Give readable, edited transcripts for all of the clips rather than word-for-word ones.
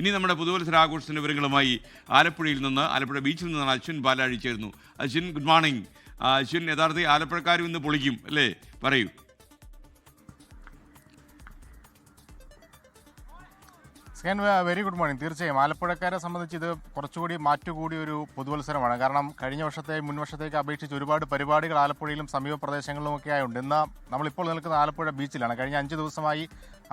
ഇനി നമ്മുടെ പുതുവത്സരാഘോഷത്തിൻ്റെ വിവരങ്ങളുമായി ആലപ്പുഴ ബീച്ചിൽ നിന്നാണ് അശ്വിൻ ബാലാഴി ചേർന്നു. Ashwin, good morning. അശ്വിൻ, യഥാർത്ഥത്തിൽ ആലപ്പുഴക്കാരും ഇന്ന് പൊളിക്കും അല്ലേ? പറയൂ. Very good morning. തീർച്ചയായും ആലപ്പുഴക്കാരെ സംബന്ധിച്ച് ഇത് കുറച്ചുകൂടി മാറ്റുകൂടിയ ഒരു പുതുവത്സരമാണ്. കാരണം കഴിഞ്ഞ മുൻവർഷത്തേക്ക് അപേക്ഷിച്ച് ഒരുപാട് പരിപാടികൾ ആലപ്പുഴയിലും സമീപ പ്രദേശങ്ങളിലുമൊക്കെ ആയുണ്ട്. ഇന്ന് നമ്മളിപ്പോൾ നിൽക്കുന്ന ആലപ്പുഴ ബീച്ചിലാണ്. കഴിഞ്ഞ 5 ദിവസമായി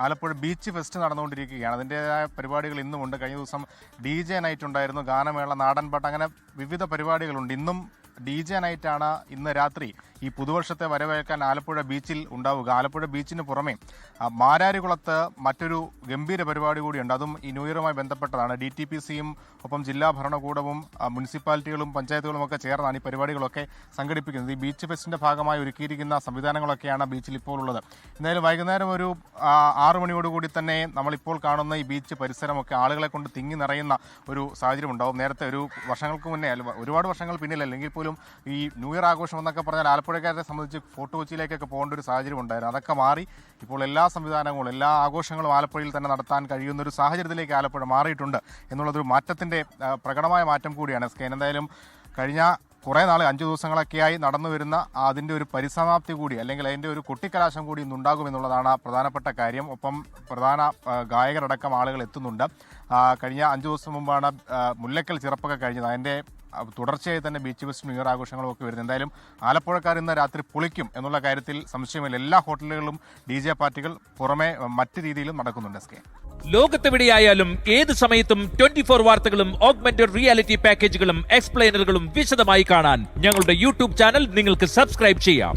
ആലപ്പുഴ ബീച്ച് ഫെസ്റ്റ് നടന്നുകൊണ്ടിരിക്കുകയാണ്. അതിൻ്റേതായ പരിപാടികൾ ഇന്നുമുണ്ട്. കഴിഞ്ഞ ദിവസം DJ നൈറ്റ് ഉണ്ടായിരുന്നു, ഗാനമേള, നാടൻപാട്ട്, അങ്ങനെ വിവിധ പരിപാടികളുണ്ട്. ഇന്നും DJ നൈറ്റാണ് ഇന്ന് രാത്രി ഈ പുതുവർഷത്തെ വരവേൽക്കാൻ ആലപ്പുഴ ബീച്ചിൽ ഉണ്ടാവുക. ആലപ്പുഴ ബീച്ചിന് പുറമെ മാരാരികുളത്ത് മറ്റൊരു ഗംഭീര പരിപാടി കൂടിയുണ്ട്. അതും ഈ ന്യൂ ഇയറുമായി ബന്ധപ്പെട്ടതാണ്. DTPCയും ഒപ്പം ജില്ലാ ഭരണകൂടവും മുനിസിപ്പാലിറ്റികളും പഞ്ചായത്തുകളും ഒക്കെ ചേർന്നാണ് ഈ പരിപാടികളൊക്കെ സംഘടിപ്പിക്കുന്നത്. ഈ ബീച്ച് ഫെസ്റ്റിന്റെ ഭാഗമായി ഒരുക്കിയിരിക്കുന്ന സംവിധാനങ്ങളൊക്കെയാണ് ബീച്ചിൽ ഇപ്പോൾ ഉള്ളത്. എന്തായാലും വൈകുന്നേരം ഒരു 6 മണിയോടുകൂടി തന്നെ നമ്മളിപ്പോൾ കാണുന്ന ഈ ബീച്ച് പരിസരമൊക്കെ ആളുകളെ കൊണ്ട് തിങ്ങി നിറയുന്ന ഒരു സാഹചര്യം ഉണ്ടാവും. നേരത്തെ ഒരു വർഷങ്ങൾക്ക് മുന്നേ, ഒരുപാട് വർഷങ്ങൾ പിന്നിലല്ലെങ്കിൽ പോലും ഈ ന്യൂ ഇയർ ആഘോഷം എന്നൊക്കെ പറഞ്ഞാൽ ആലപ്പുഴക്കാരെ സംബന്ധിച്ച് ഫോർട്ട് കൊച്ചിയിലേക്കൊക്കെ പോകേണ്ട ഒരു സാഹചര്യം ഉണ്ടായിരുന്നു. അതൊക്കെ മാറി ഇപ്പോൾ എല്ലാ സംവിധാനങ്ങളും, എല്ലാ ആഘോഷങ്ങളും ആലപ്പുഴയിൽ തന്നെ നടത്താൻ കഴിയുന്ന ഒരു സാഹചര്യത്തിലേക്ക് ആലപ്പുഴ മാറിയിട്ടുണ്ട് എന്നുള്ളതൊരു മാറ്റത്തിൻ്റെ പ്രകടമായ മാറ്റം കൂടിയാണ്. എന്തായാലും കഴിഞ്ഞ കുറേ നാൾ 5 ദിവസങ്ങളൊക്കെയായി നടന്നു വരുന്ന അതിൻ്റെ ഒരു പരിസമാപ്തി കൂടി, അല്ലെങ്കിൽ അതിൻ്റെ ഒരു കൊട്ടിക്കലാശം കൂടി ഇന്നുണ്ടാകും എന്നുള്ളതാണ് പ്രധാനപ്പെട്ട കാര്യം. ഒപ്പം പ്രധാന ഗായകരടക്കം ആളുകൾ എത്തുന്നുണ്ട്. കഴിഞ്ഞ 5 ദിവസം മുമ്പാണ് മുല്ലക്കൽ ചിറപ്പൊക്കെ കഴിഞ്ഞത്. അതിൻ്റെ തുടർച്ചയായി തന്നെ ബീച്ച് ഫെസ്റ്റ്, ന്യൂ ഇയർ ആഘോഷങ്ങളും ഒക്കെ വരുന്നത്. എന്തായാലും ആലപ്പുഴക്കാർ ഇന്ന് രാത്രി പൊളിക്കും എന്നുള്ള കാര്യത്തിൽ സംശയമില്ല. എല്ലാ ഹോട്ടലുകളിലും DJ പാർട്ടികൾ പുറമെ മറ്റു രീതിയിലും നടക്കുന്നുണ്ട്. ലോകത്തെവിടെയായാലും ഏത് സമയത്തും 24 വാർത്തകളും ഓഗ്മെന്റഡ് റിയാലിറ്റി പാക്കേജുകളും എക്സ്പ്ലെയിനറുകളും വിശദമായി കാണാൻ ഞങ്ങളുടെ YouTube ചാനൽ നിങ്ങൾക്ക് സബ്സ്ക്രൈബ് ചെയ്യാം.